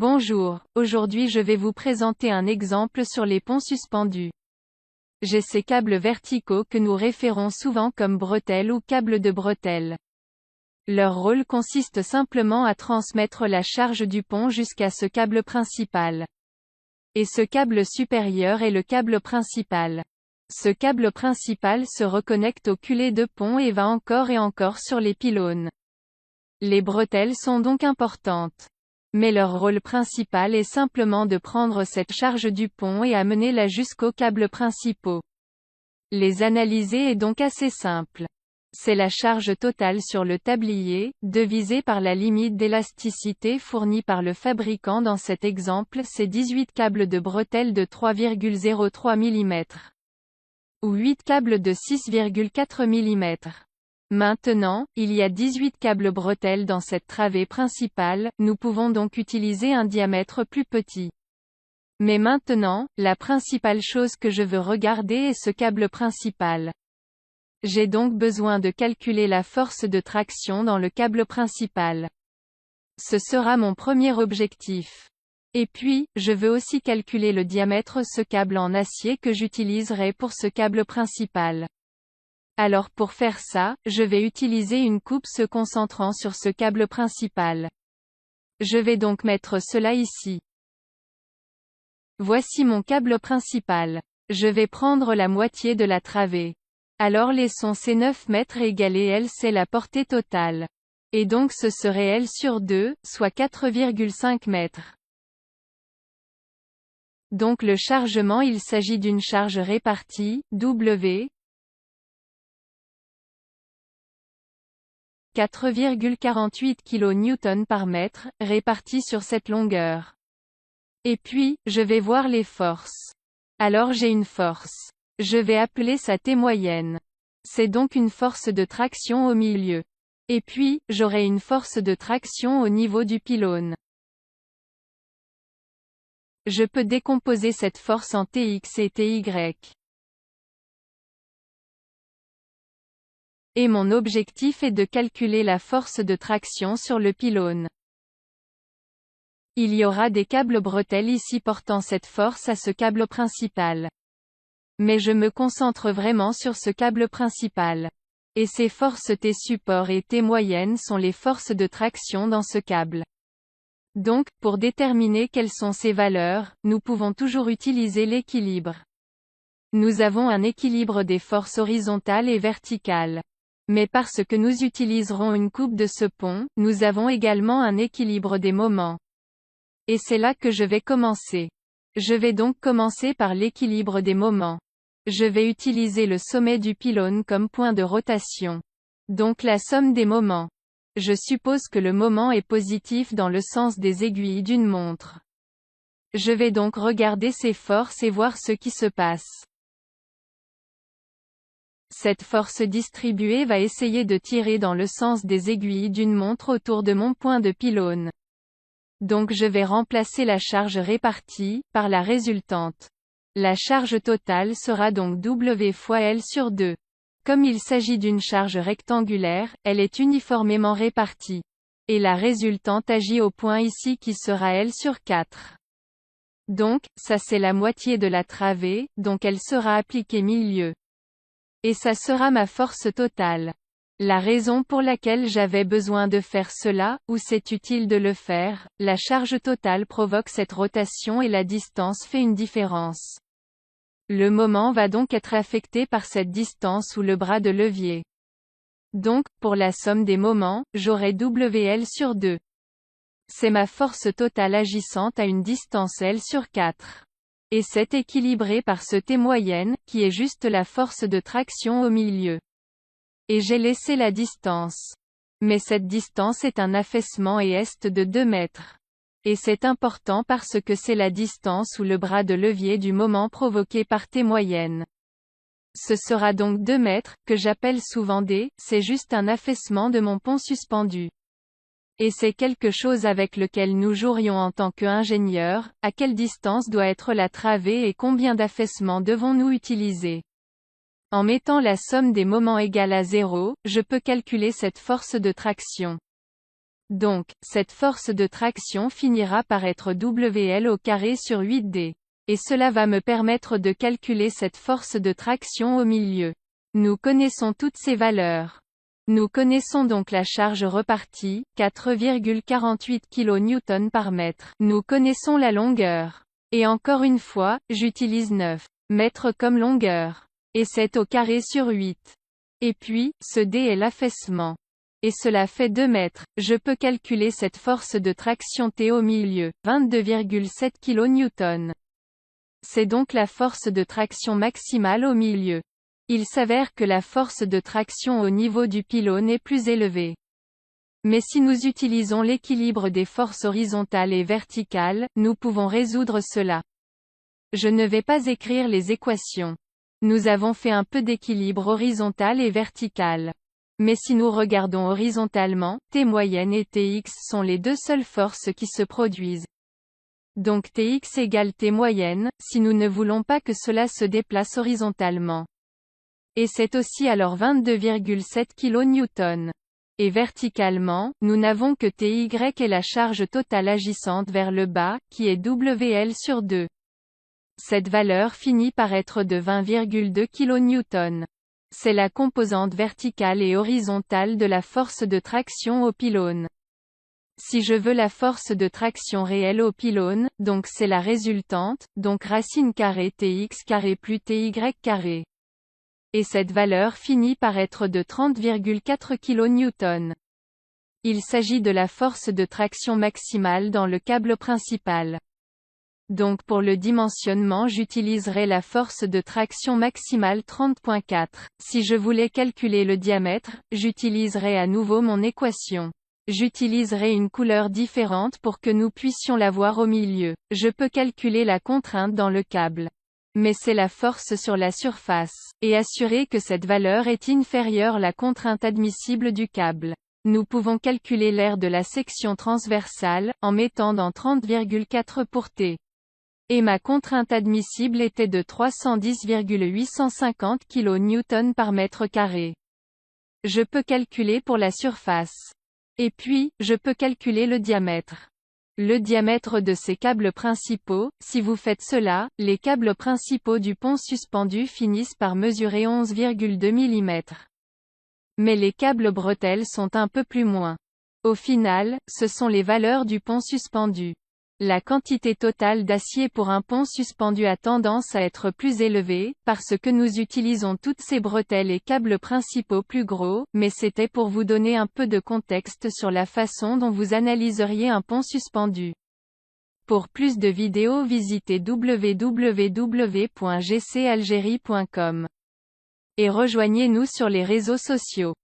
Bonjour, aujourd'hui je vais vous présenter un exemple sur les ponts suspendus. J'ai ces câbles verticaux que nous référons souvent comme bretelles ou câbles de bretelles. Leur rôle consiste simplement à transmettre la charge du pont jusqu'à ce câble principal. Et ce câble supérieur est le câble principal. Ce câble principal se reconnecte au culée de pont et va encore et encore sur les pylônes. Les bretelles sont donc importantes. Mais leur rôle principal est simplement de prendre cette charge du pont et amener-la jusqu'aux câbles principaux. Les analyser est donc assez simple. C'est la charge totale sur le tablier, divisée par la limite d'élasticité fournie par le fabricant. Dans cet exemple, c'est 18 câbles de bretelles de 3,03 mm. Ou 8 câbles de 6,4 mm. Maintenant, il y a 18 câbles bretelles dans cette travée principale, nous pouvons donc utiliser un diamètre plus petit. Mais maintenant, la principale chose que je veux regarder est ce câble principal. J'ai donc besoin de calculer la force de traction dans le câble principal. Ce sera mon premier objectif. Et puis, je veux aussi calculer le diamètre de ce câble en acier que j'utiliserai pour ce câble principal. Alors pour faire ça, je vais utiliser une coupe se concentrant sur ce câble principal. Je vais donc mettre cela ici. Voici mon câble principal. Je vais prendre la moitié de la travée. Alors laissons ces 9 mètres égaler L, c'est la portée totale. Et donc ce serait L sur 2, soit 4,5 mètres. Donc le chargement, il s'agit d'une charge répartie, W, 4,48 kN par mètre, répartis sur cette longueur. Et puis, je vais voir les forces. Alors j'ai une force. Je vais appeler sa T moyenne. C'est donc une force de traction au milieu. Et puis, j'aurai une force de traction au niveau du pylône. Je peux décomposer cette force en Tx et Ty. Et mon objectif est de calculer la force de traction sur le pylône. Il y aura des câbles bretelles ici portant cette force à ce câble principal. Mais je me concentre vraiment sur ce câble principal. Et ces forces T support et T moyenne sont les forces de traction dans ce câble. Donc, pour déterminer quelles sont ces valeurs, nous pouvons toujours utiliser l'équilibre. Nous avons un équilibre des forces horizontales et verticales. Mais parce que nous utiliserons une coupe de ce pont, nous avons également un équilibre des moments. Et c'est là que je vais commencer. Je vais donc commencer par l'équilibre des moments. Je vais utiliser le sommet du pylône comme point de rotation. Donc la somme des moments. Je suppose que le moment est positif dans le sens des aiguilles d'une montre. Je vais donc regarder ces forces et voir ce qui se passe. Cette force distribuée va essayer de tirer dans le sens des aiguilles d'une montre autour de mon point de pylône. Donc je vais remplacer la charge répartie, par la résultante. La charge totale sera donc W fois L sur 2. Comme il s'agit d'une charge rectangulaire, elle est uniformément répartie. Et la résultante agit au point ici qui sera L sur 4. Donc, ça c'est la moitié de la travée, donc elle sera appliquée milieu. Et ça sera ma force totale. La raison pour laquelle j'avais besoin de faire cela, ou c'est utile de le faire, la charge totale provoque cette rotation et la distance fait une différence. Le moment va donc être affecté par cette distance ou le bras de levier. Donc, pour la somme des moments, j'aurai WL sur 2. C'est ma force totale agissante à une distance L sur 4. Et c'est équilibré par ce T moyenne, qui est juste la force de traction au milieu. Et j'ai laissé la distance. Mais cette distance est un affaissement et est de 2 mètres. Et c'est important parce que c'est la distance ou le bras de levier du moment provoqué par T moyenne. Ce sera donc 2 mètres, que j'appelle souvent D, c'est juste un affaissement de mon pont suspendu. Et c'est quelque chose avec lequel nous jouerions en tant qu'ingénieurs, à quelle distance doit être la travée et combien d'affaissements devons-nous utiliser. En mettant la somme des moments égale à 0, je peux calculer cette force de traction. Donc, cette force de traction finira par être WL au carré sur 8D. Et cela va me permettre de calculer cette force de traction au milieu. Nous connaissons toutes ces valeurs. Nous connaissons donc la charge repartie, 4,48 kN par mètre. Nous connaissons la longueur. Et encore une fois, j'utilise 9 mètres comme longueur. Et c'est au carré sur 8. Et puis, ce D est l'affaissement. Et cela fait 2 mètres. Je peux calculer cette force de traction T au milieu, 22,7 kN. C'est donc la force de traction maximale au milieu. Il s'avère que la force de traction au niveau du pylône est plus élevée. Mais si nous utilisons l'équilibre des forces horizontales et verticales, nous pouvons résoudre cela. Je ne vais pas écrire les équations. Nous avons fait un peu d'équilibre horizontal et vertical. Mais si nous regardons horizontalement, T moyenne et Tx sont les deux seules forces qui se produisent. Donc Tx égale T moyenne, si nous ne voulons pas que cela se déplace horizontalement. Et c'est aussi alors 22,7 kN. Et verticalement, nous n'avons que Ty et la charge totale agissante vers le bas, qui est WL sur 2. Cette valeur finit par être de 20,2 kN. C'est la composante verticale et horizontale de la force de traction au pylône. Si je veux la force de traction réelle au pylône, donc c'est la résultante, donc racine carrée Tx carré plus Ty carré. Et cette valeur finit par être de 30,4 kN. Il s'agit de la force de traction maximale dans le câble principal. Donc pour le dimensionnement j'utiliserai la force de traction maximale 30,4. Si je voulais calculer le diamètre, j'utiliserai à nouveau mon équation. J'utiliserai une couleur différente pour que nous puissions la voir au milieu. Je peux calculer la contrainte dans le câble. Mais c'est la force sur la surface. Et assurer que cette valeur est inférieure à la contrainte admissible du câble. Nous pouvons calculer l'aire de la section transversale, en mettant dans 30,4 pour T. Et ma contrainte admissible était de 310,850 kN par mètre carré. Je peux calculer pour la surface. Et puis, je peux calculer le diamètre. Le diamètre de ces câbles principaux, si vous faites cela, les câbles principaux du pont suspendu finissent par mesurer 11,2 mm. Mais les câbles bretelles sont un peu plus moins. Au final, ce sont les valeurs du pont suspendu. La quantité totale d'acier pour un pont suspendu a tendance à être plus élevée, parce que nous utilisons toutes ces bretelles et câbles principaux plus gros, mais c'était pour vous donner un peu de contexte sur la façon dont vous analyseriez un pont suspendu. Pour plus de vidéos visitez www.gcalgerie.com. Et rejoignez-nous sur les réseaux sociaux.